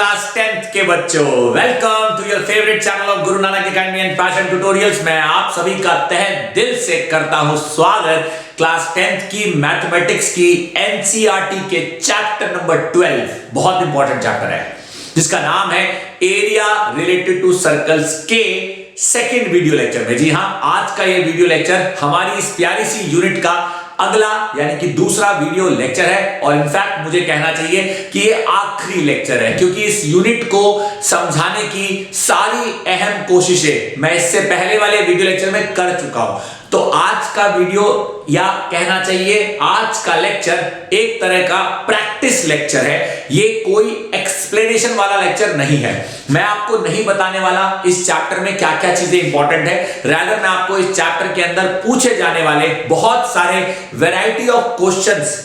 Class 10th के बच्चों, welcome to your favourite channel of Guru Nanak Academy and Passion Tutorials. मैं आप सभी का तहे दिल से करता हूं स्वागत क्लास 10th की मैथमेटिक्स की एनसीईआरटी के चैप्टर नंबर 12। बहुत इंपॉर्टेंट चैप्टर है जिसका नाम है एरिया रिलेटेड टू सर्कल्स के सेकेंड वीडियो लेक्चर में। जी हां, आज का ये वीडियो लेक्चर हमारी इस प्यारी सी यूनिट का अगला यानी कि दूसरा वीडियो लेक्चर है और इनफैक्ट मुझे कहना चाहिए कि ये आखिरी लेक्चर है, क्योंकि इस यूनिट को समझाने की सारी अहम कोशिशें मैं इससे पहले वाले वीडियो लेक्चर में कर चुका हूं। तो आज का वीडियो या कहना चाहिए आज का लेक्चर एक तरह का प्रैक्टिस लेक्चर है। ये कोई एक्सप्लेनेशन वाला लेक्चर नहीं है। मैं आपको नहीं बताने वाला इस चैप्टर में क्या क्या चीजें इंपॉर्टेंट है, रादर मैं आपको इस चैप्टर के अंदर पूछे जाने वाले बहुत सारे वैरायटी ऑफ क्वेश्चंस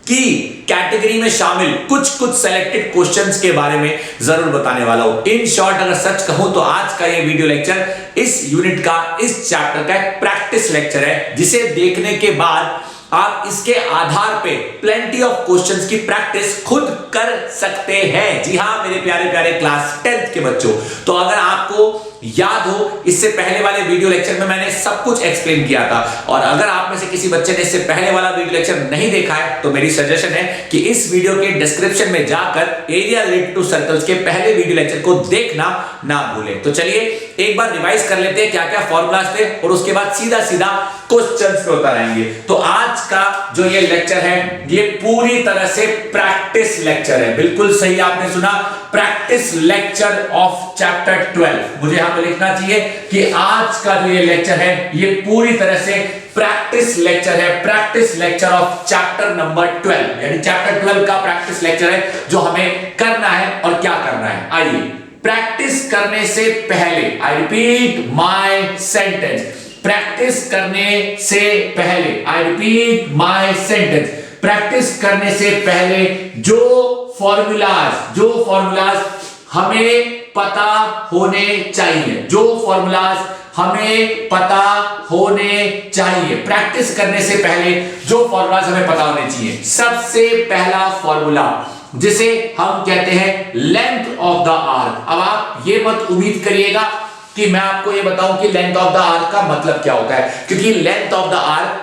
की कैटेगरी में शामिल कुछ सेलेक्टेड क्वेश्चंस के बारे में जरूर बताने वाला हूं। इन शॉर्ट अगर सच कहूं तो आज का ये वीडियो लेक्चर इस यूनिट का, इस चैप्टर का एक प्रैक्टिस लेक्चर है, जिसे देखने के बाद आप इसके आधार पे प्लेंटी ऑफ क्वेश्चंस की प्रैक्टिस खुद कर सकते हैं। जी हां मेरे प्यारे प्यारे क्लास 10th के बच्चों, तो अगर आपको याद हो इससे पहले वाले वीडियो लेक्चर में मैंने सब कुछ एक्सप्लेन किया था, और अगर आप में से किसी बच्चे ने इससे पहले वाला वीडियो लेक्चर नहीं देखा है तो मेरी सजेशन है कि इस वीडियो के डिस्क्रिप्शन में जाकर एरिया रिलेटेड टू सर्कल्स के पहले वीडियो लेक्चर को देखना ना भूलें। तो चलिए एक बार रिवाइज कर लेते हैं क्या क्या फॉर्मूलाज थे और उसके बाद सीधा सीधा क्वेश्चंस पे उतर आएंगे। तो आज का जो ये लेक्चर है ये पूरी तरह से प्रैक्टिस लेक्चर है। बिल्कुल सही आपने सुना, प्रैक्टिस लेक्चर ऑफ चैप्टर 12। मुझे यहां पे लिखना चाहिए कि आज का जो ये लेक्चर है ये पूरी तरह से प्रैक्टिस लेक्चर है, practice lecture of chapter number 12, यानी चैप्टर 12 का प्रैक्टिस लेक्चर है जो हमें करना है। और क्या करना है, आइए प्रैक्टिस करने से पहले, आई रिपीट माय सेंटेंस, प्रैक्टिस करने से पहले, आई रिपीट माय सेंटेंस, प्रैक्टिस करने से पहले जो फॉर्मूलाज हमें पता होने चाहिए, जो फॉर्मूलाज हमें पता होने चाहिए, प्रैक्टिस करने से पहले जो फॉर्मूलाज हमें पता होने चाहिए। सबसे पहला फॉर्मूला जिसे हम कहते हैं लेंथ ऑफ द आर्क। अब आप ये मत उम्मीद करिएगा कि मैं आपको ये बताऊं कि लेंथ ऑफ द आर्क का मतलब क्या होता है, क्योंकि length of the arc,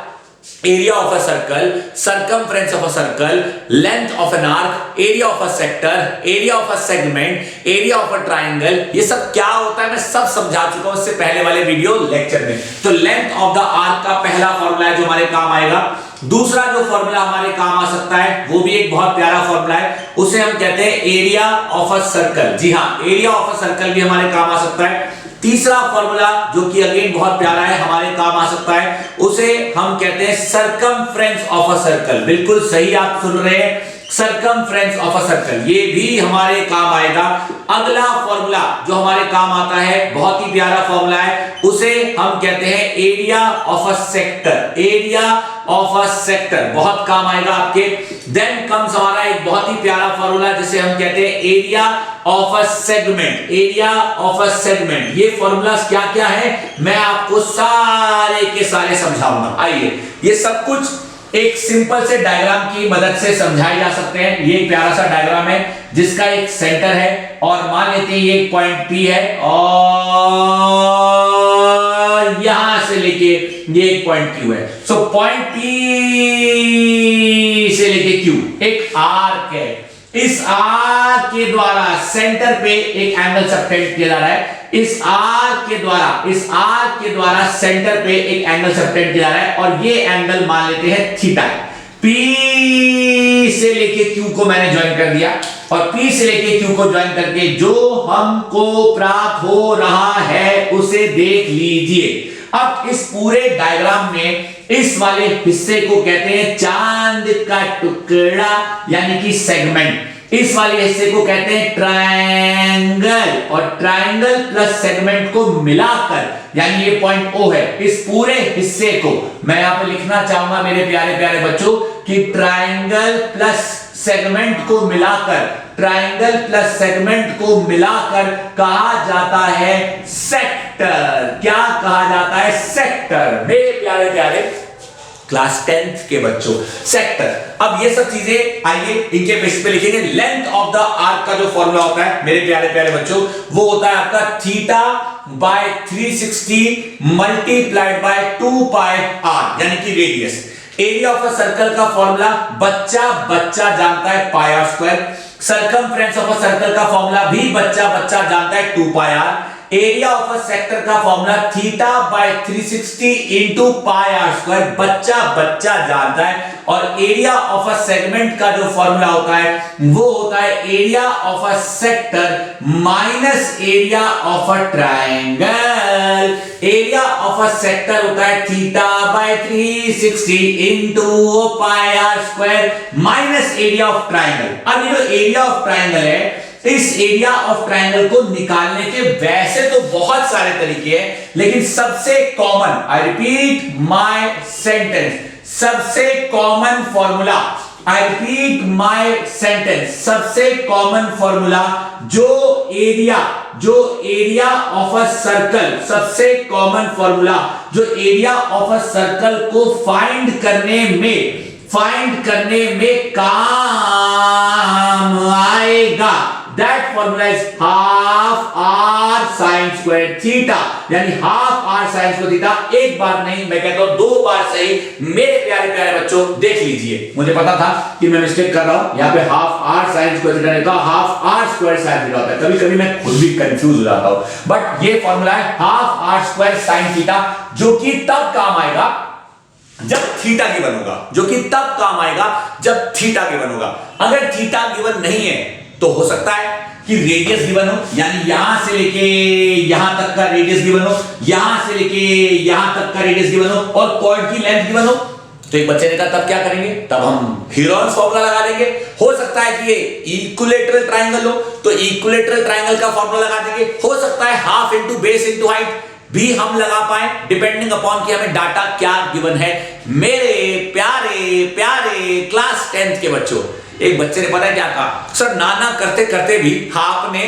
area of a circle, circumference of a circle, length of an arc, area of a sector, area of a segment, area of a triangle, ये सब क्या होता है मैं सब समझा चुका हूं इससे पहले वाले वीडियो लेक्चर में। तो लेंथ ऑफ द आर्क का पहला फॉर्मूला है जो हमारे काम आएगा। दूसरा जो फॉर्मूला हमारे काम आ सकता है वो भी एक बहुत प्यारा फॉर्मूला है, उसे हम कहते हैं एरिया ऑफ अ सर्कल। जी हां, एरिया ऑफ अ सर्कल भी हमारे काम आ सकता है। तीसरा फॉर्मूला जो कि अगेन बहुत प्यारा है, हमारे काम आ सकता है, उसे हम कहते हैं सर्कमफ्रेंस ऑफ अ सर्कल। बिल्कुल सही आप सुन रहे हैं, सर्कमफ्रेंस ऑफ अ सर्कल, ये भी हमारे काम आएगा। अगला फॉर्मूला जो हमारे काम आता है, बहुत ही प्यारा फॉर्मूला है, उसे हम कहते हैं area of a sector, area of a sector, बहुत काम आएगा आपके। देन कम्स हमारा एक बहुत ही प्यारा फॉर्मूला जिसे हम कहते हैं area of a segment, area of a segment. ये फॉर्मूलाज क्या क्या है मैं आपको सारे के सारे समझाऊंगा। आइए, ये सब कुछ एक सिंपल से डायग्राम की मदद से समझाए जा सकते हैं। ये एक प्यारा सा डायग्राम है जिसका एक सेंटर है और मान लेते हैं ये एक पॉइंट P है और यहां से लेके ये एक पॉइंट Q है। सो पॉइंट P से लेके Q एक आर्क है। इस आर्क के द्वारा सेंटर पे एक एंगल सबटेंड किया जा रहा है। इस आर्क के द्वारा सेंटर पे एक एंगल सबटेंड किया जा रहा है और ये एंगल मान लेते हैं थीटा। P से लेके Q को मैंने ज्वाइन कर दिया और P से लेके Q को ज्वाइन करके जो हमको प्राप्त हो रहा है उसे देख लीजिए। अब इस पूरे डायग्राम में इस वाले हिस्से को कहते हैं चांद का टुकड़ा यानी कि सेगमेंट। इस वाले हिस्से को कहते हैं ट्रायंगल और ट्रायंगल प्लस सेगमेंट को मिलाकर यानी ये पॉइंट O है। इस पूरे हिस्से को मैं यहां पे लिखना चाहूंगा मेरे प्यारे प्यारे बच्चों कि ट्रायंगल प्लस सेगमेंट को मिलाकर, ट्रायंगल प्लस सेगमेंट को मिलाकर कहा जाता है सेक्टर। क्या कहा जाता है? सेक्टर। मेरे प्यारे प्यारे क्लास 10th के बच्चों। सेक्टर, अब ये सब चीजें आइए इनके बेसिस पे लिखेंगे। लेंथ ऑफ द आर्क का जो फॉर्मूला होता है मेरे प्यारे प्यारे बच्चों, वो होता है आपका theta by 360 multiplied by 2 pi r, यानी कि radius. Area of a circle का फॉर्मूला बच्चा जानता है pi r square. Circumference of a circle का फॉर्मूला भी बच्चा जानता है 2 pi r. Area of a sector का formula theta by 360 into pi r square, बच्चा जानता है। और एरिया ऑफ अ सेगमेंट का जो फॉर्मूला होता है वो होता है area of a sector minus area of a triangle. Area of a sector होता है theta by 360 into pi r square minus area of triangle. अब ये जो एरिया ऑफ ट्रायंगल है, इस एरिया ऑफ ट्रायंगल को निकालने के वैसे तो बहुत सारे तरीके हैं, लेकिन सबसे common, I repeat my sentence, सबसे common formula, I repeat my sentence, सबसे कॉमन फॉर्मूला जो एरिया ऑफ अ सर्कल, सबसे कॉमन फॉर्मूला जो एरिया ऑफ अ सर्कल को फाइंड करने में काम आएगा, that formula is half r sin square theta, यानी half r sin square theta। एक बार नहीं, मैं कहता हूं 2 बार सही। मेरे प्यारे प्यारे बच्चों देख लीजिए, मुझे पता था कि मैं मिस्टेक कर रहा हूं, यहाँ पे half r sin square theta नहीं था, half r square sin theta होता है। कभी कभी मैं खुद भी कंफ्यूज हो जाता हूं, बट ये फॉर्मूला है half r square sin theta, जो कि तब काम आएगा जब थीटा गिवन होगा, जो कि तब काम आएगा जब थीटा गिवन होगा। अगर थीटा गिवन नहीं है तो हो सकता है कि रेडियस गिवन हो, यानी यहां से लेके यहां तक का रेडियस गिवन हो, यहां से लेके यहां तक का रेडियस गिवन हो, और कॉर्ड की लेंथ गिवन हो। तो एक बच्चे ने कहा तब क्या करेंगे, तब हम हीरोन्स फॉर्मूला लगा देंगे। हो सकता है कि ये इक्विलेटरल ट्रायंगल हो तो इक्विलेटरल ट्रायंगल का फॉर्मूला लगा देंगे। हो सकता है half into base into height भी हम लगा पाए, डिपेंडिंग अपॉन कि हमें डाटा क्या गिवन है। मेरे प्यारे प्यारे क्लास 10th के बच्चों, एक बच्चे ने पता है क्या कहा, सर नाना करते करते भी आपने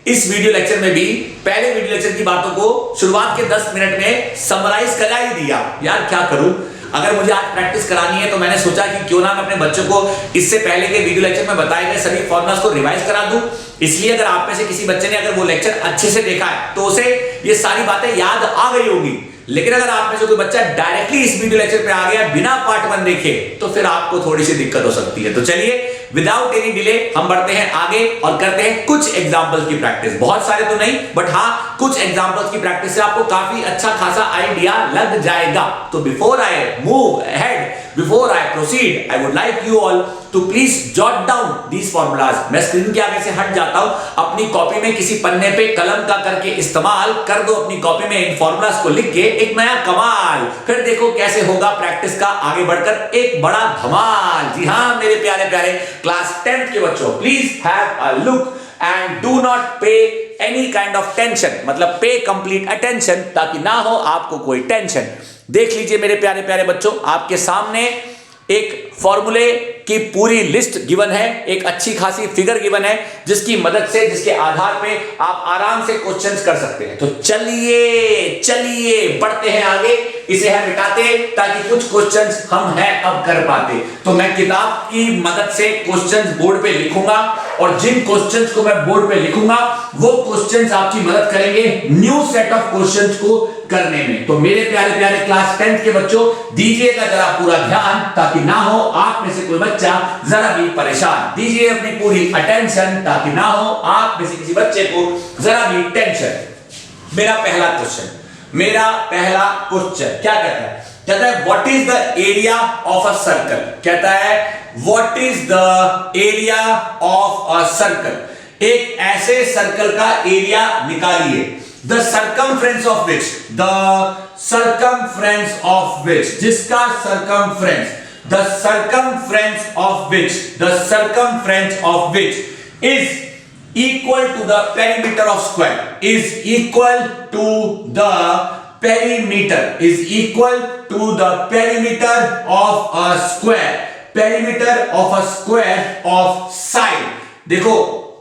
इस वीडियो लेक्चर में भी पहले वीडियो लेक्चर की बातों को शुरुआत के 10 मिनट में समराइज करा ही दिया। यार क्या करूं, अगर मुझे आज प्रैक्टिस करानी है तो मैंने सोचा कि क्यों ना मैं अपने बच्चों को इससे पहले के वीडियो लेक्चर में बताए गए सभी फॉर्मूलास को रिवाइज करा दूं। इसलिए अगर आप में से किसी बच्चे ने अगर वो लेक्चर अच्छे से देखा है तो उसे ये सारी बातें याद आ गई होंगी। लेकिन अगर आप में से कोई बच्चा डायरेक्टली इस वीडियो लेक्चर पे आ गया बिना पार्ट 1 देखे तो फिर आपको थोड़ी सी दिक्कत हो सकती है। तो चलिए विदाउट एनी डिले हम बढ़ते हैं आगे और करते हैं कुछ एग्जांपल्स की प्रैक्टिस। बहुत सारे तो नहीं, बट हाँ कुछ एग्जांपल्स की प्रैक्टिस से आपको काफी अच्छा खासा आइडिया लग जाएगा। तो before I move ahead, before I proceed, I would like you all to please jot down these formulas. मैं स्क्रीन के आगे से हट जाता हूं, अपनी कॉपी में किसी पन्ने पे कलम का करके इस्तेमाल कर दो अपनी कॉपी में इन फॉर्मूलाज को लिख के एक नया कमाल। फिर देखो कैसे होगा प्रैक्टिस का आगे बढ़कर एक बड़ा धमाल। जी हां मेरे प्यारे प्यारे क्लास 10th के बच्चों, please have a look and do not पे एनी काइंड ऑफ टेंशन, मतलब पे कंप्लीट अटेंशन, ताकि ना हो आपको कोई टेंशन। देख लीजिए मेरे प्यारे प्यारे बच्चों, आपके सामने एक फॉर्मूले की पूरी लिस्ट गिवन है, एक अच्छी खासी फिगर गिवन है, जिसकी मदद से, जिसके आधार पे आप आराम से क्वेश्चंस कर सकते हैं। तो चलिए बढ़ते हैं आगे, इसे हम मिटाते ताकि कुछ क्वेश्चंस हम हैं अब कर पाते। तो मैं किताब की मदद से क्वेश्चंस बोर्ड पे लिखूंगा और जिन क्वेश्चंस को मैं बोर्ड पे लिखूंगा वो क्वेश्चंस आपकी मदद करेंगे न्यू सेट ऑफ क्वेश्चंस को करने में। तो मेरे प्यारे प्यारे क्लास 10th के बच्चों, दीजिएगा जरा पूरा ध्यान ताकि ना हो आप में से कोई बच्चा जरा भी परेशान। दीजिए अपनी पूरी अटेंशन ताकि ना हो आप में से किसी बच्चे को जरा भी टेंशन। मेरा पहला क्वेश्चन क्या कहता है? कहता है what is the area of a circle. कहता है what is the area of a circle. एक ऐसे सर्कल का एरिया निकालिए, द सर्कमफ्रेंस ऑफ विच, जिसका circumference, the circumference of which is equal to the perimeter of square, is equal to the perimeter of a square of side। देखो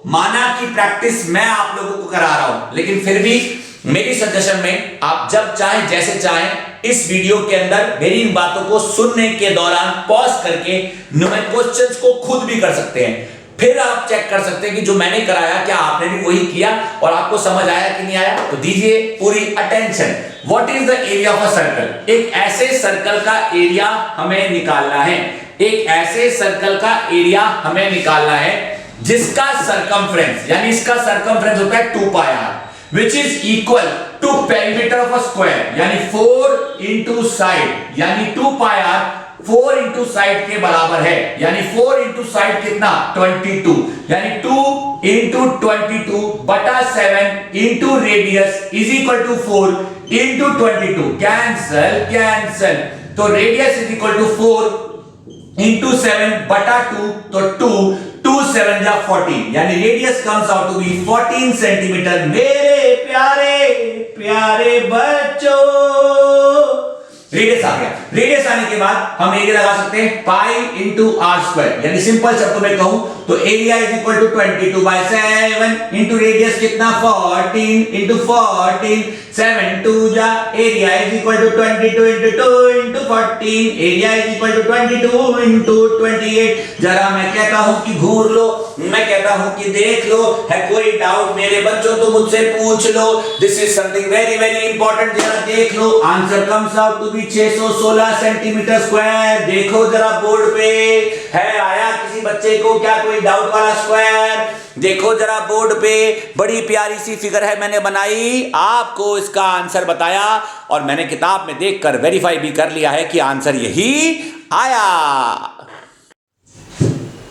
माना कि practice मैं आप लोगों को करा रहा हूं, लेकिन फिर भी मेरी सजेशन में आप जब चाहें जैसे चाहें इस वीडियो के अंदर मेरी इन बातों को सुनने के दौरान पॉज करके क्वेश्चंस को खुद भी कर सकते हैं, फिर आप चेक कर सकते हैं कि जो मैंने कराया क्या आपने भी वही किया और आपको समझ आया कि नहीं आया। तो दीजिए पूरी attention. What is the area of a circle? एक ऐसे सर्कल का एरिया हमें निकालना है, एक ऐसे सर्कल का एरिया हमें निकालना है जिसका सरकमफ्रेंस यानी इसका सरकमफ्रेंस होता है 2 pi r, which is equal to perimeter of a square यानी 4 into side यानी 2 पाई r 4 into side के बराबर है, यानी 4 into side कितना 22 यानी 2 into 22 बटा 7 into radius is equal to 4 into 22 cancel, तो radius is equal to 4 into 7 बटा 2 तो 2 7 जा 14 यानी radius comes out to be 14 centimetre. मेरे प्यारे बच्चों रेडियस आ गया। रेडियस आने के बाद हम एरिया लगा सकते हैं पाई इंटू आर स्क्वायर यानी सिंपल शब्दों में कहूं तो area is equal to 22/7 into radius कितना 14 इंटू 14 7 2 जा area is equal to 22 into 2 into 14 area is equal to 22 into 28। जरा मैं कहता हूं कि घूर लो, मैं कहता हूं कि देख लो, है कोई डाउट मेरे बच्चों तो मुझसे पूछ लो। This is something very very important, जरा देख लो। Answer comes out to be 616 centimetre square. देखो जरा बोर्ड पे है, आया किसी बच्चे को क्या कोई डाउट वाला स्क्वायर? देखो जरा बोर्ड पे बड़ी प्यारी सी फिगर है मैंने बनाई, आपको इसका आंसर बताया और मैंने किताब में देखकर वेरीफाई भी कर लिया है कि आंसर यही आया।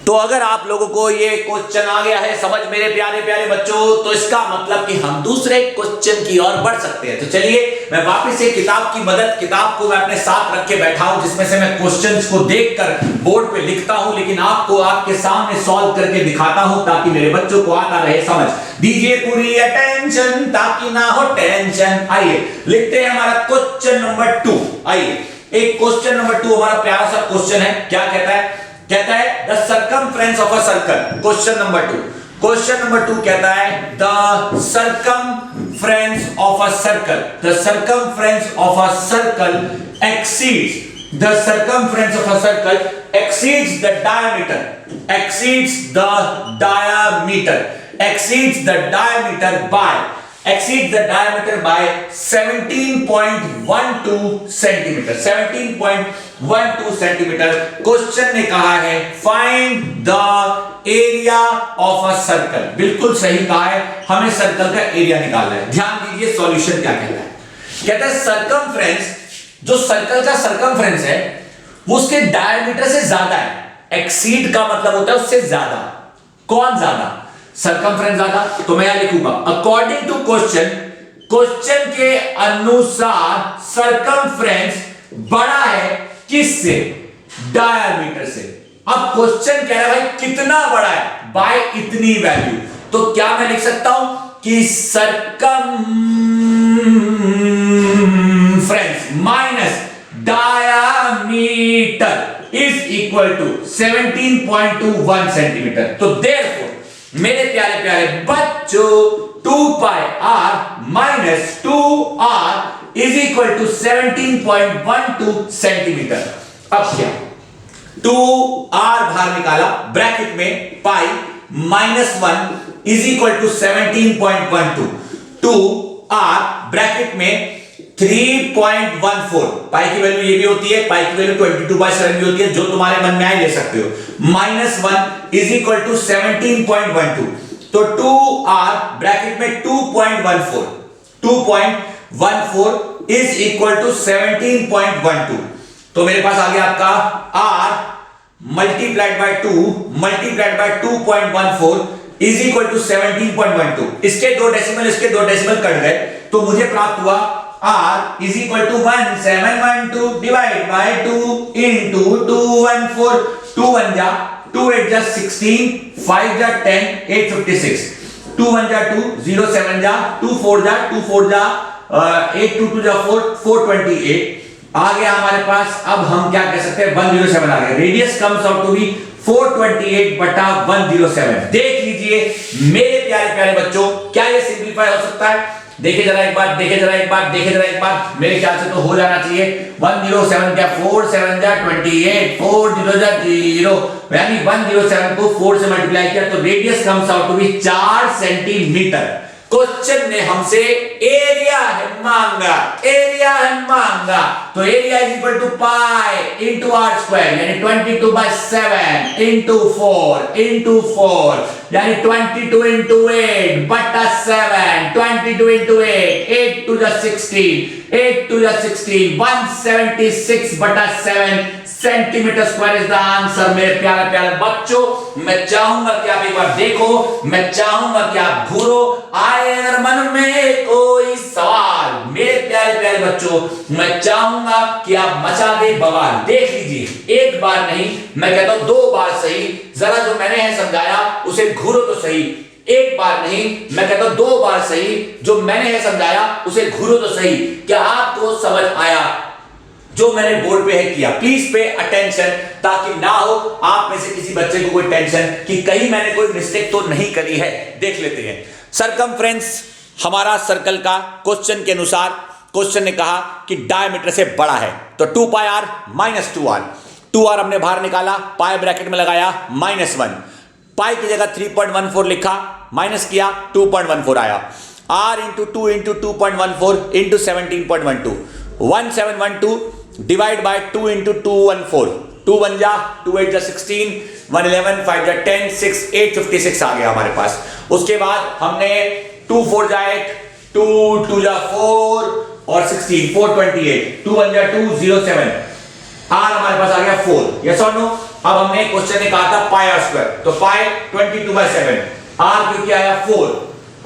तो अगर आप लोगों को ये क्वेश्चन आ गया है समझ मेरे प्यारे प्यारे बच्चों, तो इसका मतलब कि हम दूसरे क्वेश्चन की ओर बढ़ सकते हैं। तो चलिए मैं वापस से किताब को मैं अपने साथ रख के बैठा हूं जिसमें से मैं क्वेश्चंस को देखकर बोर्ड पे लिखता हूं, लेकिन आपको आपके सामने सॉल्व करके दिखाता हूं ताकि मेरे बच्चों को आता रहे समझ। दीजिए पूरी अटेंशन ताकि ना हो टेंशन। आइए लिखते हैं हमारा क्वेश्चन नंबर 2। आइए एक क्वेश्चन नंबर 2 हमारा प्यारा सा क्वेश्चन है। क्या कहता है? कहता है the circumference of a circle. Question number 2 कहता है the circumference of a circle, the circumference of a circle exceeds, the circumference of a circle exceeds the diameter, exceeds the diameter, exceeds the diameter by, exceeds the diameter by 17.12 centimetre, 17.12 centimetre. Question ने कहा है find the area of a circle. बिल्कुल सही कहा है, हमें circle का area निकालना है। ध्यान दीजिए सॉल्यूशन क्या कहता है। कहता है सर्कमफ्रेंस, जो सर्कल का सर्कमफ्रेंस है वो उसके डायमीटर से ज्यादा है। एक्सीड का मतलब होता है उससे ज्यादा। कौन ज्यादा? सर्कमफ्रेंस ज्यादा। तो मैं यहां लिखूंगा अकॉर्डिंग टू क्वेश्चन के अनुसार सर्कमफ्रेंस बड़ा है किससे? डायमीटर से। अब क्वेश्चन कह रहा है भाई कितना बड़ा है? बाय इतनी वैल्यू। तो क्या मैं लिख सकता हूं कि circumference minus diameter is equal to 17.21 centimetre. तो देयरफॉर मेरे प्यारे प्यारे बच्चों 2 pi r minus 2r is equal to 17.12 centimetre. अब क्या 2r बाहर निकाला, ब्रैकेट में pi minus 1 is equal to 17.12, 2r bracket में 3.14। पाई की वैल्यू ये भी होती है, पाई की वैल्यू 22/7 भी होती है, जो तुम्हारे मन में आए ले सकते हो। माइनस 1 इज इक्वल टू 17.12, तो 2r ब्रैकेट में 2.14, 2.14 इज इक्वल टू 17.12। तो मेरे पास आ गया आपका r multiplied by 2 multiplied by 2.14 is equal to 17.12। इसके दो डेसिमल कट गए तो मुझे प्राप्त हुआ r is equal to 1712 divided by 2 into 214, 2 1 जा 2 8 जा 16, 5 जा 10, 8 56, 2 1 जा 2, 0 7 जा 2 4 जा 2 4 जा 8 2 2 जा 4 428 आ गया हमारे पास। अब हम क्या कह सकते हैं 107 आ गया। Radius comes out to be 428 बटा 107। देख लीजिए मेरे प्यारे प्यारे बच्चों, क्या ये सिंपलीफाई हो सकता है? देखे जरा एक बार, देखे जरा एक बार, देखे जरा एक बार, मेरे ख्याल से तो हो जाना चाहिए। 107 क्या 4 7 जा 28, 4 0 जा 0, यानी 107 को 4 से मल्टीप्लाई किया तो radius comes out to be 4 centimetre. Question ने हमसे एरिया है मांगा, एरिया है मांगा, तो area is equal to pi into r square, यानी 22/7 इंटू 4 इंटू 4, यानी 22 इंटू 8 बटा 7, 22 इंटू 8, 8 2 जा 16, 8 2 जा 16, 176 बटा 7 centimetre square is the answer. मेरे प्यारे प्यारे बच्चों, मैं चाहूंगा कि आप एक बार देखो, मैं चाहूंगा कि आप घूरो, आए अगर मन में कोई सवाल, मेरे प्यारे प्यारे बच्चों, मैं चाहूंगा कि आप मचा दे बवाल। देख लीजिए, एक बार नहीं, मैं कहता हूं 2 बार सही, जरा जो मैंने है समझाया उसे घूरो तो सही। एक बार नहीं, मैं कहता हूं 2 बार सही, जो मैंने है समझाया उसे घूरो तो सही। क्या आपको समझ आया जो मैंने बोर्ड पे है किया? प्लीज पे अटेंशन, ताकि ना हो आप में से किसी बच्चे को कोई टेंशन कि कहीं मैंने कोई मिस्टेक तो नहीं करी है। देख लेते हैं। सरकमफ्रेंस हमारा सर्कल का क्वेश्चन के अनुसार, क्वेश्चन ने कहा कि डायमीटर से बड़ा है, तो 2 pi are minus 2 are, 2 are हमने बाहर निकाला, पाई ब्रैकेट में लगाया -1, पाई की जगह 3.14 लिखा, माइनस किया 2.14 आया, r into 2 into 2.14 into 17.12, 1712 divide by 2 into 214, 2 1 जा 2 8 जा 16, 111 5 जा 10, 6 8 56 आ गया हमारे पास। उसके बाद हमने 2 4 जा 8, 2 2 जा 4 और 16, 428, 2 1 जा 2 0 7, r हमारे पास आ गया 4। यस और नो? अब हमने क्वेश्चन ने कहा था पाई आर स्क्वायर, तो पाई 22/7, r क्यों आया 4,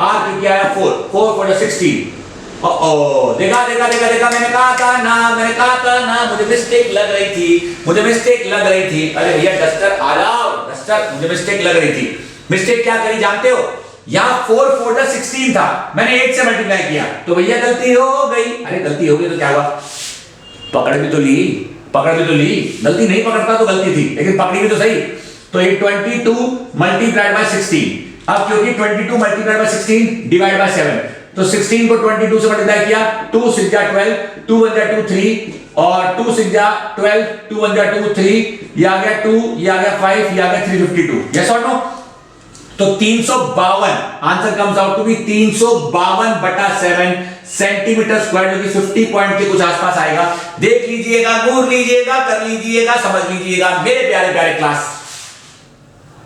r क्यों आया 4, 4 4 जा 16। देखा देखा देखा देखा, मैंने कहा था ना, मुझे मिस्टेक लग रही थी, अरे भैया डस्टर आ जाओ, डस्टर, मुझे मिस्टेक लग रही थी। मिस्टेक क्या करी जानते हो? यहाँ 4 4 जा 16 था, मैंने 8 से मल्टीप्लाई किया, तो भैया गलती हो गई। अरे गलती हो गई तो क्या हुआ? पकड़ भी तो ली, गलती नहीं पकड़ता तो गलती थी, लेकिन पकड़ी भी तो सही। तो ये 22 मल्टीप्लाइड बाय 16, अब क्योंकि 22 मल्टीप्लाइड बाय 16 डिवाइड बाय 7, तो 16 को 22 से मल्टीप्लाई किया, 2 6 जा 12, 2 1 जा 2 3 और 2 6 जा 12, 2 1 जा 2 3, ये आ गया 2, ये आ गया 5, ये आ गया 352। यस और नो? तो 352 answer comes out to be 352/7 centimetre square, जो कि 50 पॉइंट के कुछ आसपास आएगा। देख लीजिएगा, घूर लीजिएगा, कर लीजिएगा, समझ लीजिएगा मेरे प्यारे प्यारे क्लास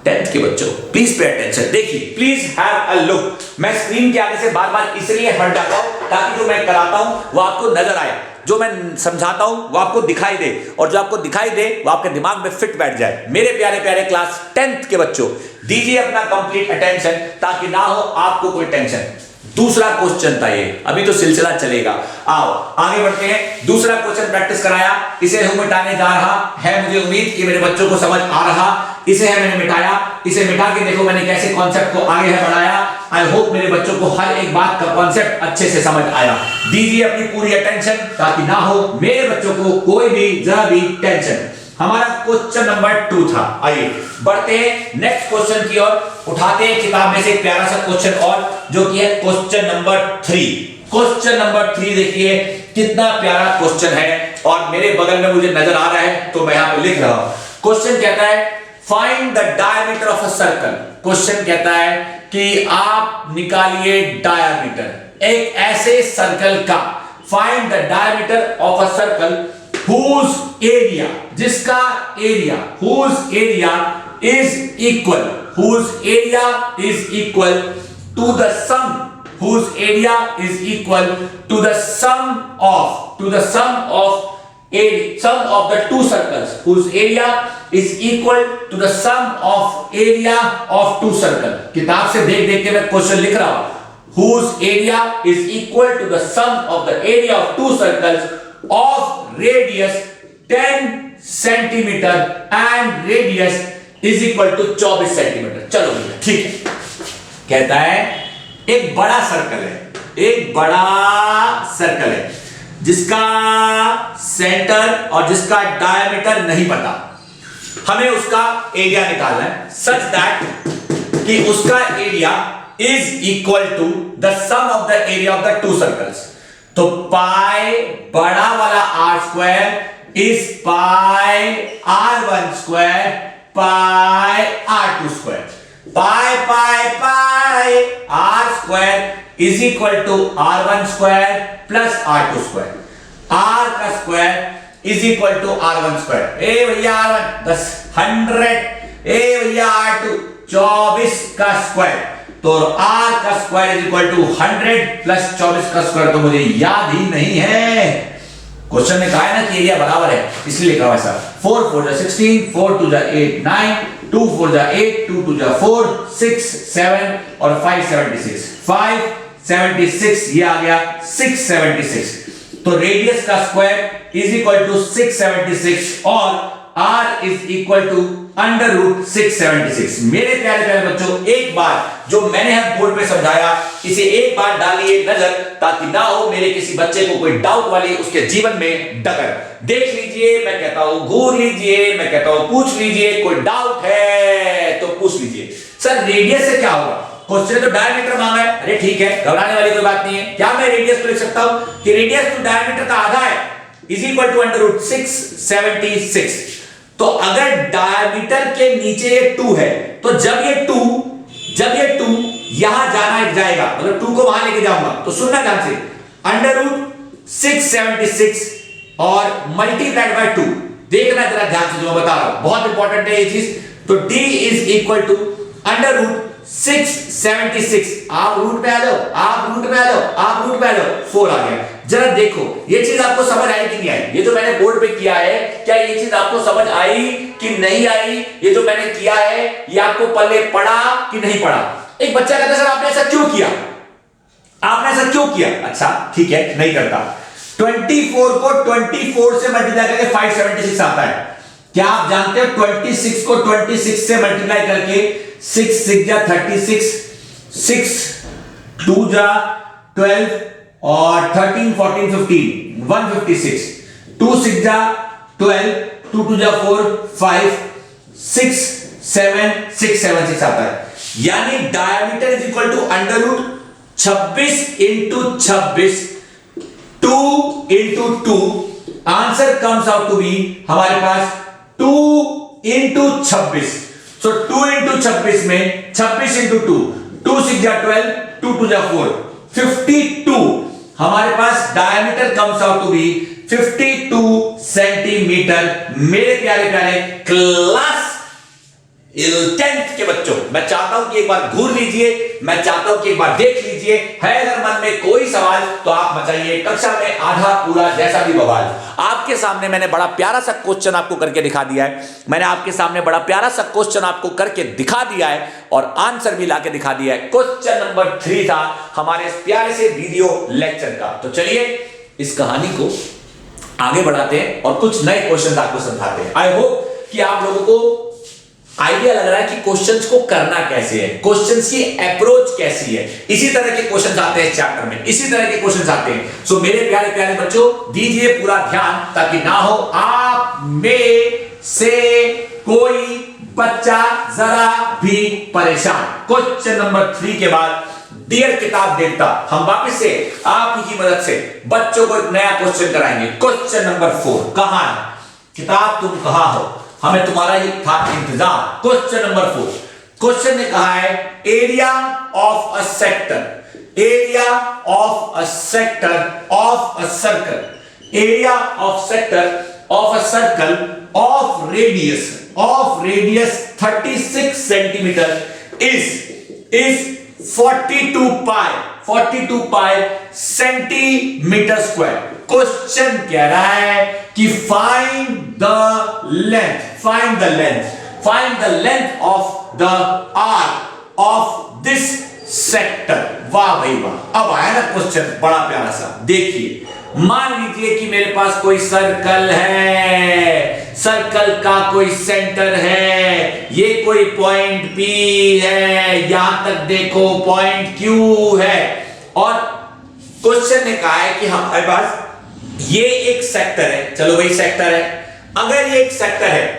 10th के बच्चों, प्लीज पे अटेंशन। देखिए, प्लीज हैव अ लुक। मैं स्क्रीन के आगे से बार बार इसलिए हट जाता हूं ताकि जो मैं कराता हूं वो आपको नजर आए, जो मैं समझाता हूं वो आपको दिखाई दे, और जो आपको दिखाई दे वो आपके दिमाग में फिट बैठ जाए। मेरे प्यारे प्यारे क्लास 10th के बच्चों, दीजिए अपना कंप्लीट अटेंशन ताकि ना हो आपको कोई टेंशन। दूसरा क्वेश्चन था ये, अभी तो सिलसिला चलेगा। आओ आगे बढ़ते हैं। दूसरा क्वेश्चन प्रैक्टिस कराया, इसे हूं मिटाने जा रहा है। मुझे उम्मीद कि मेरे बच्चों को समझ आ रहा, इसे है मैंने मिटाया, इसे मिटा के देखो मैंने कैसे कॉन्सेप्ट को आगे है बढ़ाया। आई होप मेरे बच्चों को हर एक बात का कॉन्सेप्ट अच्छे से समझ आया। दीजिए अपनी पूरी अटेंशन ताकि ना हो मेरे बच्चों को कोई भी जरा भी टेंशन। हमारा क्वेश्चन नंबर 2 था। आइए बढ़ते हैं नेक्स्ट क्वेश्चन की ओर। उठाते हैं किताब में से एक प्यारा सा क्वेश्चन और, जो कि है क्वेश्चन नंबर 3। क्वेश्चन नंबर 3 देखिए कितना प्यारा क्वेश्चन है, और मेरे बगल में मुझे नजर आ रहा है तो मैं यहां पे लिख रहा हूं। क्वेश्चन कहता है find the diameter of a circle. Question कहता है कि आप निकालिए डायमीटर एक ऐसे सर्कल का। Find the diameter of a circle whose area, जिसका area, whose area is equal to the sum, whose area is equal to the sum of the two circles, whose area is equal to the sum of area of two circles। किताब से देख देख के मैं question लिख रहा हूं। whose area is equal to the sum of the area of two circles of radius 10 centimetre and radius is equal to 24 centimetre. चलो भैया ठीक है। कहता है एक बड़ा सर्कल है जिसका सेंटर और जिसका डायमीटर नहीं पता, हमें उसका एरिया निकालना है, सच दैट कि उसका area is equal to the sum of the area of the two circles. तो पाई बड़ा वाला r square is pi r1 square pi r2 square. Pi pi pi r square is equal to r1 square plus r2 square. r का square is equal to r1 square. ए भैया r1 10 100, ए भैया r2 24 का square. तो r का square is equal to 100 plus 24 का square तो मुझे याद ही नहीं है। क्वेश्चन ने कहा है ना कि एरिया बराबर है, इसलिए लिखा हुआ है सर। 4 4 जा 16, 4 2 जा 8 9, 2 4 जा 8, 2 2 जा 4, 6 7 और 5 76। 5 76 ये आ गया 676। तो रेडियस का स्क्वायर इज इक्वल टू 676 और r is equal to under root 676। मेरे प्यारे प्यारे बच्चों, एक बार जो मैंने हम बोर्ड पे समझाया इसे एक बार डालिए नजर, ताकि ना हो मेरे किसी बच्चे को कोई डाउट वाली उसके जीवन में डगर। देख लीजिए, मैं कहता हूं घूर लीजिए, मैं कहता हूं पूछ लीजिए, कोई डाउट है तो पूछ लीजिए। सर रेडियस से क्या होगा? क्वेश्चन ने तो डायमीटर मांगा है। अरे ठीक है, घबराने वाली कोई बात नहीं है। क्या मैं रेडियस को लिख सकता हूं कि रेडियस टू डायमीटर का आधा है is equal to under root 676। तो अगर डायमीटर के नीचे ये 2 है तो जब ये 2 यहां जाएगा, मतलब 2 को वहां लेके जाऊंगा, तो सुनना ध्यान से, अंडर रूट 676 और मल्टीप्लाइड बाय 2। देखना जरा ध्यान से जो मैं बता रहा हूं, बहुत इंपॉर्टेंट है ये चीज। तो d is equal to under root 676। आप रूट पे आ जाओ, आप रूट पे आ जाओ, आप रूट पे आ जाओ, 4 आ गया। जरा देखो ये चीज आपको समझ आई कि नहीं आई? ये जो मैंने बोर्ड पे किया है, क्या ये चीज आपको समझ आई कि नहीं आई? ये जो मैंने किया है ये आपको पल्ले पड़ा कि नहीं पड़ा? एक बच्चा कहता है सर आपने ऐसा क्यों किया, आपने ऐसा क्यों किया? अच्छा ठीक है, नहीं करता। 24 को 24 से मल्टीप्लाई करके 576 आता है। क्या आप जानते हो 26 को 26 से मल्टीप्लाई करके 6 6 जा 36, 6 2 जा 12 और 13 14 15 156, 2 6 जा 12, 2 2 जा 4 5 6 7 6 7 6 आता है। यानी diameter is equal to under root 26 into 26 2 into 2। Answer comes out to be हमारे पास 2 इंटू 26। सो 2 इंटू 26 में 26 इंटू 2, 2 6 जा 12, 2 2 जा 4 52। हमारे पास diameter comes out to be 52 centimetre. मेरे प्यारे प्यारे क्लास 10th के बच्चों, मैं चाहता हूं कि एक बार घूर लीजिए, मैं चाहता हूं कि एक बार देख लीजिए। है अगर मन में कोई सवाल तो आप मचाइए। कक्षा में आधा पूरा जैसा भी बवाल। आपके सामने मैंने बड़ा प्यारा सा क्वेश्चन आपको करके दिखा दिया है। मैंने आपके सामने बड़ा प्यारा सा क्वेश्चन आपको करके दिखा दिया है और आंसर भी लाके दिखा दिया है। क्वेश्चन नंबर 3 था हमारे इस प्यारे से वीडियो लेक्चर का। तो चलिए इस कहानी को आगे बढ़ाते हैं और कुछ नए क्वेश्चन आपको समझाते हैं। आई होप कि आप लोगों को आइडिया लग रहा है कि क्वेश्चंस को करना कैसे है, क्वेश्चंस की अप्रोच कैसी है। इसी तरह के क्वेश्चंस आते हैं इस चैप्टर में, इसी तरह के क्वेश्चंस आते हैं। सो मेरे प्यारे प्यारे बच्चों, दीजिए पूरा ध्यान ताकि ना हो आप में से कोई बच्चा जरा भी परेशान। क्वेश्चन नंबर 3 के बाद डियर किताब देखता हम वापस से आप ही की मदद से बच्चों को एक नया क्वेश्चन कराएंगे। क्वेश्चन नंबर 4, कहां है किताब, तुम कहां हो, हमें तुम्हारा ही था इंतजार। क्वेश्चन नंबर 4, क्वेश्चन ने कहा है area of a sector, area of a sector of a circle, area of sector of a circle of radius 36 centimetre is 42 pi centimetre square. Question कह रहा है कि find the length of the arc of this sector. वाह भाई वाह, अब आया ना क्वेश्चन बड़ा प्यारा सा। देखिए मान लीजिए कि मेरे पास कोई सर्कल है, सर्कल का कोई सेंटर है, ये कोई पॉइंट P है, यहां तक देखो पॉइंट Q है और क्वेश्चन ने कहा है कि हमारे पास ये एक सेक्टर है। चलो भाई सेक्टर है, अगर ये एक सेक्टर है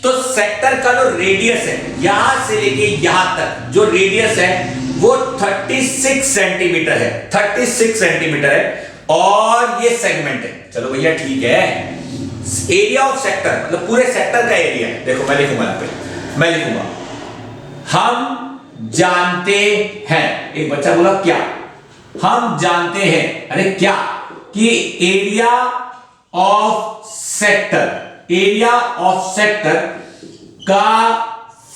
तो सेक्टर का जो रेडियस है यहां से लेके यहां तक जो रेडियस है वो 36 सेंटीमीटर है, 36 सेंटीमीटर है और ये सेगमेंट है। चलो भैया ठीक है, एरिया ऑफ सेक्टर मतलब पूरे सेक्टर का एरिया है। देखो मैं लिखूंगा यहां पे, मैं लिखूंगा हम जानते हैं, एक बच्चा बोला क्या, हम जानते हैं, अरे क्या, कि area of sector, area of sector का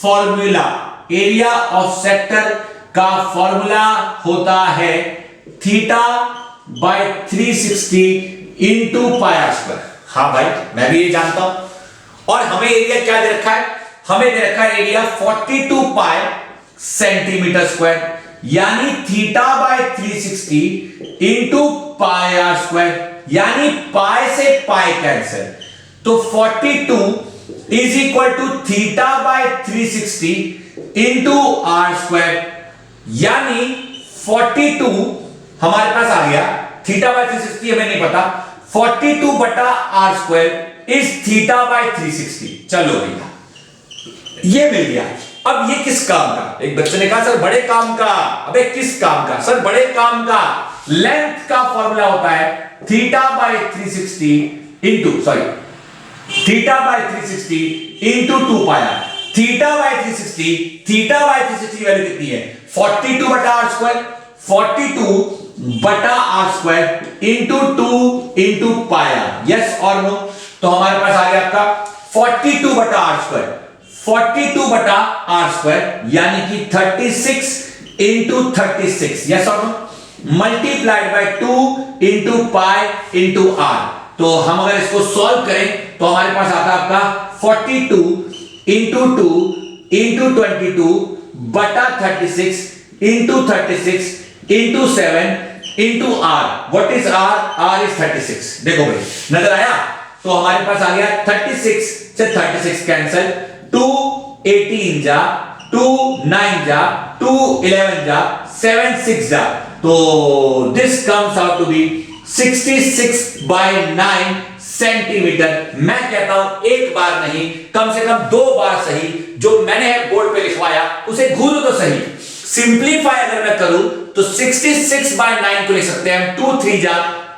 फॉर्मूला, एरिया ऑफ सेक्टर का फॉर्मूला होता है theta by 360 into pi r square. हाँ भाई मैं भी ये जानता हूं। और हमें एरिया क्या दे रखा है, हमें दे रखा है एरिया 42 पाई सेंटीमीटर स्क्वायर, यानी theta by 360 into pi r square, यानी पाई से पाई कैंसिल, तो 42 is equal to theta by 360 into r square, यानी 42 हमारे पास आ गया, थीटा बाय 360 हमें नहीं पता, 42 बटा are square is theta by 360। चलो भैया ये मिल गया। अब ये किस काम का, एक बच्चे ने कहा सर बड़े काम का, अबे किस काम का सर, बड़े काम का लेंथ का फॉर्मूला होता है theta by 360 into theta by 360 into 2 pi r. Theta by 360, theta by 360 value कितनी है 42 बटा आर स्क्वायर, 42 बटा आर स्क्वायर इंटू 2 इंटू पाई आर, यस और नो। तो हमारे पास आ गया आपका 42 बटा आर स्क्वायर, 42 बटा आर स्क्वायर यानी कि 36 इंटू 36, यस और no, multiplied by 2 into pi into r. तो हम अगर इसको सॉल्व करें तो हमारे पास आता है आपका 42 इंटू 2 इंटू 22 बटा 36 into 36 into 7 into r. What is r, r is 36। देखो भाई नजर आया, तो हमारे पास आ गया 36 से 36 कैंसिल, 2 18 जा, 2 9 जा, 2 11 जा, 7 6 जा, तो this comes out to be 66 by 9 centimetre. मैं कहता हूं एक बार नहीं, कम से कम 2 बार सही, जो मैंने बोर्ड पे लिखवाया उसे घूरो तो सही। सिंपलीफाई अगर मैं करूं तो 66 बाय 9 को लिख सकते हैं 2 3 जा,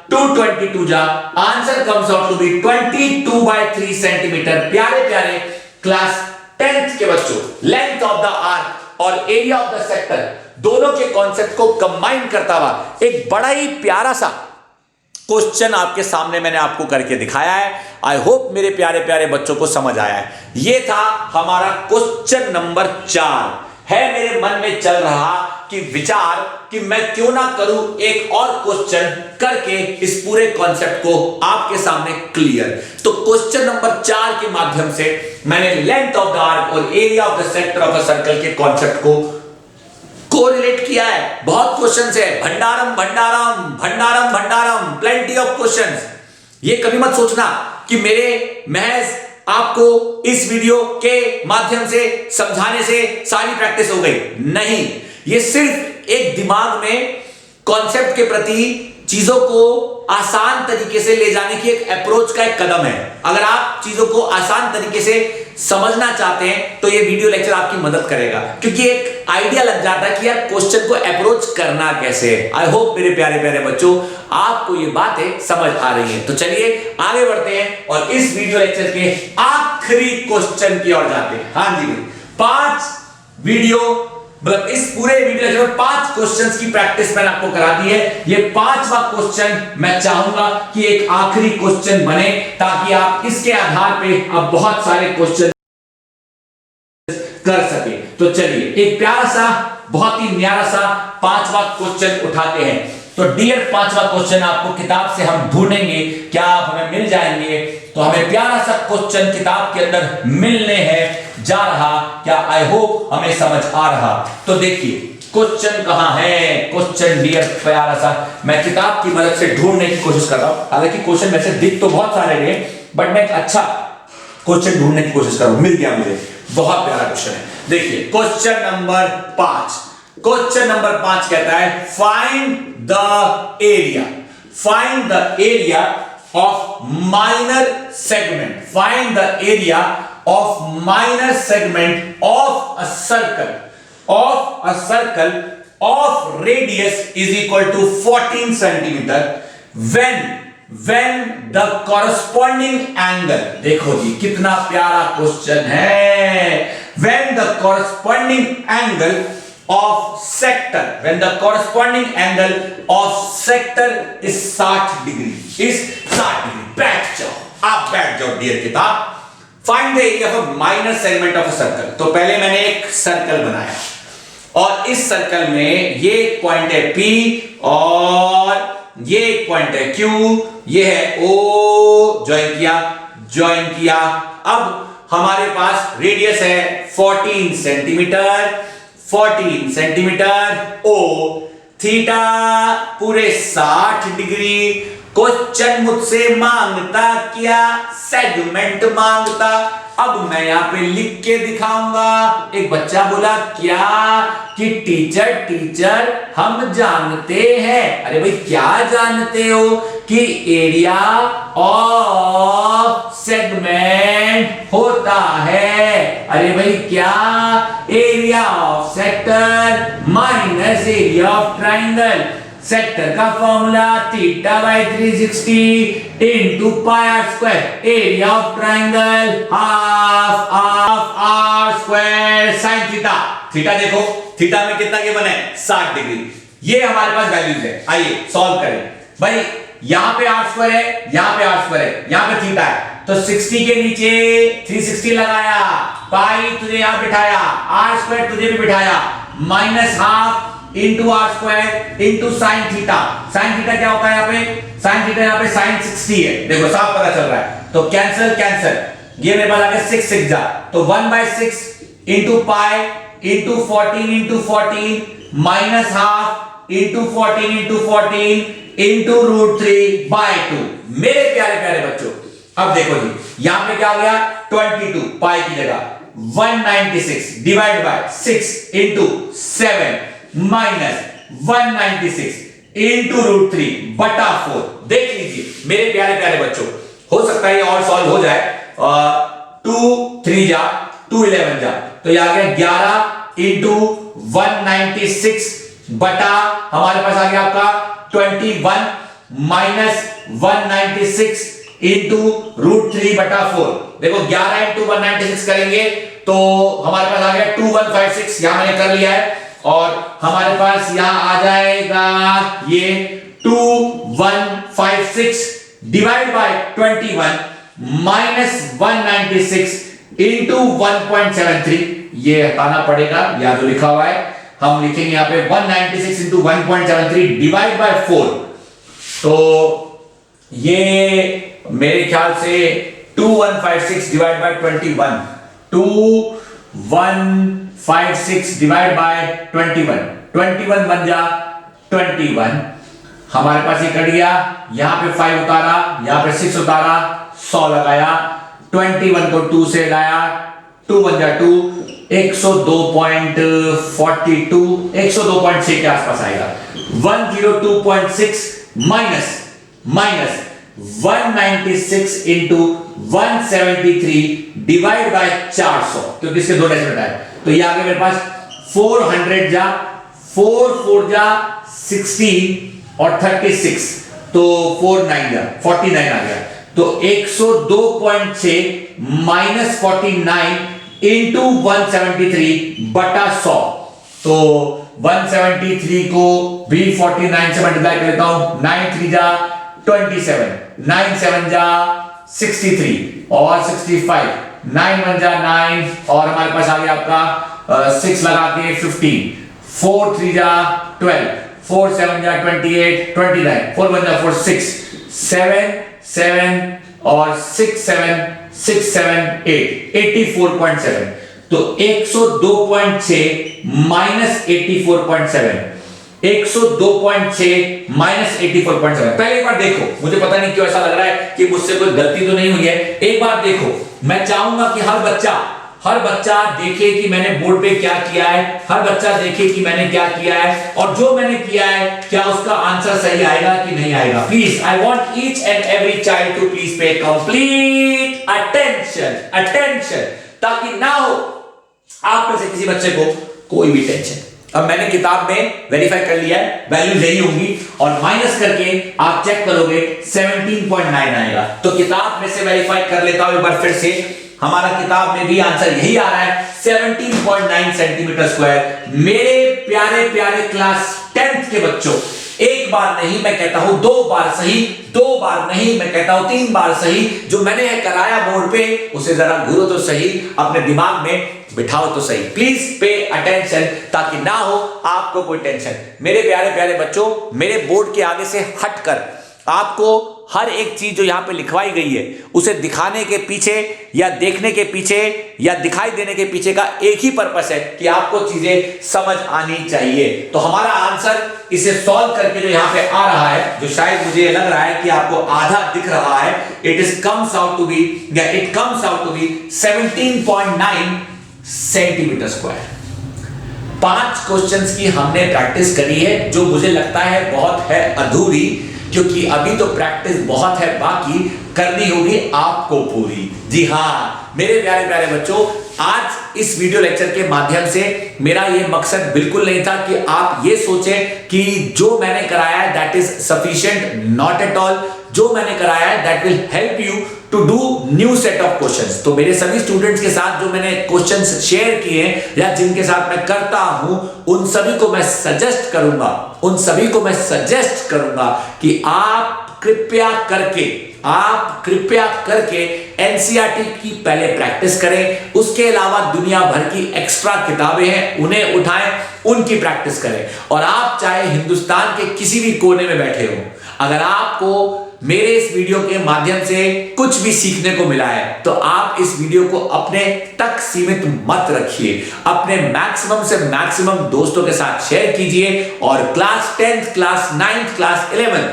2 22 जा, answer comes out to be 22 by 3 centimetre. प्यारे प्यारे क्लास 10th के बच्चों, लेंथ ऑफ द आर्क और एरिया ऑफ द सेक्टर दोनों के कॉन्सेप्ट को कंबाइन करता हुआ एक बड़ा ही प्यारा सा क्वेश्चन आपके सामने मैंने आपको करके दिखाया है। आई होप मेरे प्यारे प्यारे बच्चों को समझ आया है। ये था हमारा क्वेश्चन नंबर 4। है मेरे मन में चल रहा कि विचार कि मैं क्यों ना करूं एक और क्वेश्चन करके इस पूरे कॉन्सेप्ट को आपके सामने क्लियर। तो क्वेश्चन नंबर 4 के माध्यम से मैंने लेंथ ऑफ द आर्क और area of the sector of a circle के कॉन्सेप्ट को कोरिलेट किया है। बहुत क्वेश्चंस है, भंडारम भंडारम भंडारम भंडारम, प्लेंटी ऑफ क्वेश्चंस। ये कभी मत सोचना कि मेरे महज आपको इस वीडियो के माध्यम से समझाने से सारी प्रैक्टिस हो गई, नहीं, ये सिर्फ एक दिमाग में कॉन्सेप्ट के प्रति चीजों को आसान तरीके से ले जाने की एक अप्रोच का एक कदम है। अगर आप चीजों को आसान तरीके से समझना चाहते हैं तो ये वीडियो लेक्चर आपकी मदद करेगा, क्योंकि एक आइडिया लग जाता है कि यार क्वेश्चन को अप्रोच करना कैसे है। आई होप मेरे प्यारे प्यारे बच्चों आपको ये बातें समझ आ रही हैं। तो चलिए आगे बढ़ते हैं और इस वीडियो लेक्चर के आखिरी क्वेश्चन की ओर जाते हैं। हाँ जी भाई, 5 वीडियो मतलब इस पूरे वीडियो लेक्चर में 5 क्वेश्चंस की प्रैक्टिस मैंने आपको करा दी है। ये 5वां क्वेश्चन मैं चाहूंगा कि एक आखिरी क्वेश्चन बने, ताकि आप इसके आधार पे आप बहुत सारे क्वेश्चन कर सके। तो चलिए एक प्यारा सा, बहुत ही न्यारा सा 5वां क्वेश्चन उठाते हैं। तो डियर 5वां क्वेश्चन आपको किताब से हम ढूंढेंगे, क्या आप हमें मिल जाएंगे? तो हमें प्यारा सा क्वेश्चन किताब के अंदर मिलने हैं जा रहा, क्या आई होप हमें समझ आ रहा? तो देखिए क्वेश्चन कहां है, क्वेश्चन डियर प्यारा सा मैं किताब की मदद से ढूंढने की कोशिश कर रहा हूं। हालांकि क्वेश्चन वैसे दिख तो बहुत सारे रहे, बट मैं एक अच्छा क्वेश्चन ढूंढने की कोशिश कर रहा हूं। मिल गया मुझे, बहुत प्यारा क्वेश्चन है। देखिए क्वेश्चन नंबर 5, क्वेश्चन नंबर 5 कहता है find the area, find the area of minor segment, find the area of minor segment of a circle of radius is equal to 14 centimeter when the corresponding angle, देखो जी कितना प्यारा question है, when the corresponding angle of sector is 60 degree, बैठ जाओ, आप बैठ जाओ dear किताब। Find the area of minor segment of a circle. तो पहले मैंने एक सर्कल बनाया और इस सर्कल में ये एक पॉइंट है P और ये एक पॉइंट है Q, ये है O, ज्वाइन किया। अब हमारे पास रेडियस है 14 सेंटीमीटर, O थीटा पूरे 60 डिग्री। क्वेश्चन मुझसे मांगता क्या? सेगमेंट मांगता। अब मैं यहां पे लिख के दिखाऊंगा। एक बच्चा बोला क्या कि टीचर हम जानते हैं। अरे भाई क्या जानते हो? कि एरिया ऑफ सेगमेंट होता है। अरे भाई क्या? Area of sector minus area of triangle. Sector का formula theta by 360 into pi r square. Area of triangle half r square sine theta. Theta देखो, थीटा में कितना गिवन है? 60 डिग्री। ये हमारे पास वैल्यूज है। आइए सॉल्व करें। भाई यहां पे आर स्क्वायर है, यहां पे आर स्क्वायर है, यहां पे थीटा है, तो 60 के नीचे 360 लगाया, पाई तुझे यहां बिठाया, आर स्क्वायर तुझे भी बिठाया, minus half into r square into sine theta. Sine theta क्या होता है यहाँ पे? साइन थीटा यहाँ पे साइन 60 है। देखो साफ पता चल रहा है। तो कैंसल, ये मेरे पास आ गया 6 जा, तो 1/6 into pi into 14 minus half into 14 into √3/2। मेरे प्यारे बच्चों, अब देखो जी यहां पे क्या हो गया? 22 पाई की जगह 196 divide by 6 into 7 minus 196 into √3/4। देख लीजिए मेरे प्यारे बच्चों, हो सकता है ये और सॉल्व हो जाए। 2 3 जा 2 11 जा, तो ये आ गया 11 इंटू 196 बटा हमारे पास आ गया आपका 21 माइनस 196 इंटू √3/4। देखो 11 इंटू 196 करेंगे तो हमारे पास आ गया 2156। यहां मैंने कर लिया है और हमारे पास यहां आ जाएगा ये 2156 डिवाइड बाय 21 माइनस 196 इंटू 1.73। ये हटाना पड़ेगा, या जो लिखा हुआ है हम लिखेंगे यहां पे 196 इंटू 1.73 डिवाइड बाय 4। तो ये मेरे ख्याल से 2156 डिवाइड बाय 21, 2156 डिवाइड बाय 21 बन जा 21। हमारे पास ये कट गया, यहां पे 5 उतारा, यहां पे 6 उतारा, 100 लगाया, 21 को 2 से लाया, 2 बन जा 2, 102.42, 102.6 के आसपास आएगा। 102.6 माइनस 196 इंटू 173 डिवाइड बाय 400, क्योंकि इसके 2 डेसिमल है। तो ये आ गया मेरे पास 400 जा 4 जा 16 और 36, तो 49 जा 49 आ गया। तो 102.6 माइनस 49 इंटू 173/100। तो 173 को भी 49 से मल्टीप्लाई कर लेता हूं। 9 3 जा 27, 9 7 जा 63 और 65, 9 1 जा 9 और हमारे पास आ गया आपका 6 लगा के 15, 4 3 जा 12, 4 7 जा 28, 29, 4 1 जा 4 6, 7 7 और 6 7 6 7 8, 84.7। तो 102.6 माइनस 84.7, 102.6 माइनस 84.7। पहले एक बार देखो, मुझे पता नहीं क्यों ऐसा लग रहा है कि मुझसे कोई गलती तो नहीं हुई है। एक बार देखो, मैं चाहूंगा कि हर बच्चा देखे कि मैंने बोर्ड पे क्या किया है, हर बच्चा देखे कि मैंने क्या किया है, और जो मैंने किया है क्या उसका आंसर सही आएगा कि नहीं आएगा। Please, I want each and every child to please pay complete attention, ताकि ना हो आप में से किसी बच्चे को कोई भी टेंशन। अब मैंने किताब में वेरीफाई कर लिया है, वैल्यू यही होंगी और माइनस करके आप चेक करोगे 17.9 आएगा। तो किताब में से वेरीफाई कर लेता हूं एक बार फिर से, हमारा किताब में भी आंसर यही आ रहा है 17.9 सेंटीमीटर स्क्वायर। मेरे प्यारे प्यारे क्लास 10th के बच्चों, एक बार नहीं मैं कहता हूं 2 बार सही, 2 बार नहीं मैं कहता हूं 3 बार सही। जो मैंने कराया बोर्ड पे उसे जरा घूरो तो सही, अपने दिमाग में बिठाओ तो सही। प्लीज पे अटेंशन, ताकि ना हो आपको कोई टेंशन। मेरे प्यारे प्यारे बच्चों, मेरे बोर्ड के आगे से हटकर आपको हर एक चीज जो यहां पे लिखवाई गई है उसे दिखाने के पीछे या देखने के पीछे या दिखाई देने के पीछे का एक ही पर्पस है कि आपको चीजें समझ आनी चाहिए। तो हमारा आंसर इसे सॉल्व करके जो यहां पे आ रहा है, जो शायद मुझे लग रहा है कि आपको आधा दिख रहा है, it comes out to be 17.9 centimetre square. 5 questions की हमने प्रैक्टिस करी है, जो मुझे लगता है बहुत है अधूरी, क्योंकि अभी तो प्रैक्टिस बहुत है, बाकी करनी होगी आपको पूरी। जी हां मेरे प्यारे प्यारे बच्चों, आज इस वीडियो लेक्चर के माध्यम से मेरा यह मकसद बिल्कुल नहीं था कि आप ये सोचें कि जो मैंने कराया है that is sufficient, not at all. जो मैंने कराया है that will help you to do new set of questions. तो मेरे सभी स्टूडेंट्स के साथ जो मैंने क्वेश्चंस शेयर किए हैं या जिनके साथ मैं करता हूं, उन सभी को मैं सजेस्ट करूंगा कि आप कृपया करके एनसीईआरटी की पहले प्रैक्टिस करें। उसके अलावा दुनिया भर की एक्स्ट्रा किताबें हैं, उन्हें उठाएं, उनकी प्रैक्टिस करें। और आप चाहे हिंदुस्तान के किसी भी कोने में बैठे हो, अगर आपको मेरे इस वीडियो के माध्यम से कुछ भी सीखने को मिला है तो आप इस वीडियो को अपने तक सीमित मत रखिए, अपने मैक्सिमम से मैक्सिमम दोस्तों के साथ शेयर कीजिए और class 10th, class 9th, class 11th,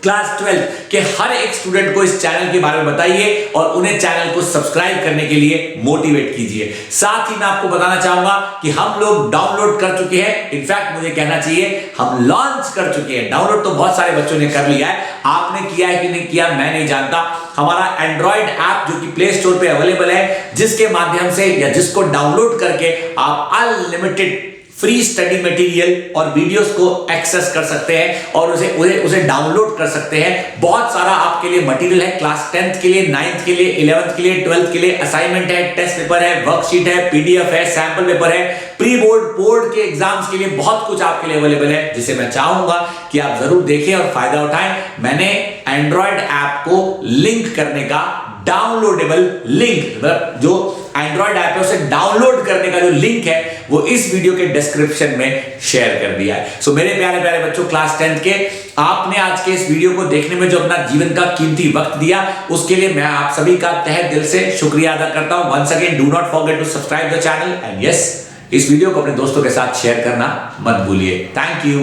class 12 के हर एक स्टूडेंट को इस चैनल के बारे में बताइए और उन्हें चैनल को सब्सक्राइब करने के लिए मोटिवेट कीजिए। साथ ही मैं आपको बताना चाहूंगा कि हम लोग डाउनलोड कर चुके हैं, इनफैक्ट मुझे कहना चाहिए हम लॉन्च कर चुके हैं। डाउनलोड तो बहुत सारे बच्चों ने कर लिया है, आपने किया है कि नहीं किया मैं नहीं जानता। हमारा एंड्रॉइड ऐप जो कि प्ले स्टोर पे अवेलेबल है, जिसके माध्यम से या जिसको डाउनलोड करके आप अनलिमिटेड फ्री स्टडी मटेरियल और वीडियोस को एक्सेस कर सकते हैं और उसे डाउनलोड कर सकते हैं। बहुत सारा आपके लिए मटेरियल है, क्लास 10th के लिए, 9th के लिए, 11th के लिए, 12th के लिए, असाइनमेंट है, टेस्ट पेपर है, वर्कशीट है, पीडीएफ है, सैंपल पेपर है, प्री बोर्ड के एग्जाम्स के लिए बहुत कुछ आपके लिए अवेलेबल है, जिसे मैं चाहूंगा कि आप जरूर देखें और फायदा उठाएं। मैंने एंड्रॉइड ऐप को लिंक करने का डाउनलोडेबल लिंक, जो एंड्रॉइड ऐप है उसे डाउनलोड करने का जो लिंक है वो इस वीडियो के डिस्क्रिप्शन में शेयर कर दिया है। सो मेरे प्यारे प्यारे बच्चों क्लास 10th के, आपने आज के इस वीडियो को देखने में जो अपना जीवन का कीमती वक्त दिया, उसके लिए मैं आप सभी का तहे दिल से शुक्रिया अदा करता हूं। Once again do not forget to subscribe the channel and yes, इस वीडियो को अपने दोस्तों के साथ शेयर करना मत भूलिए। Thank you.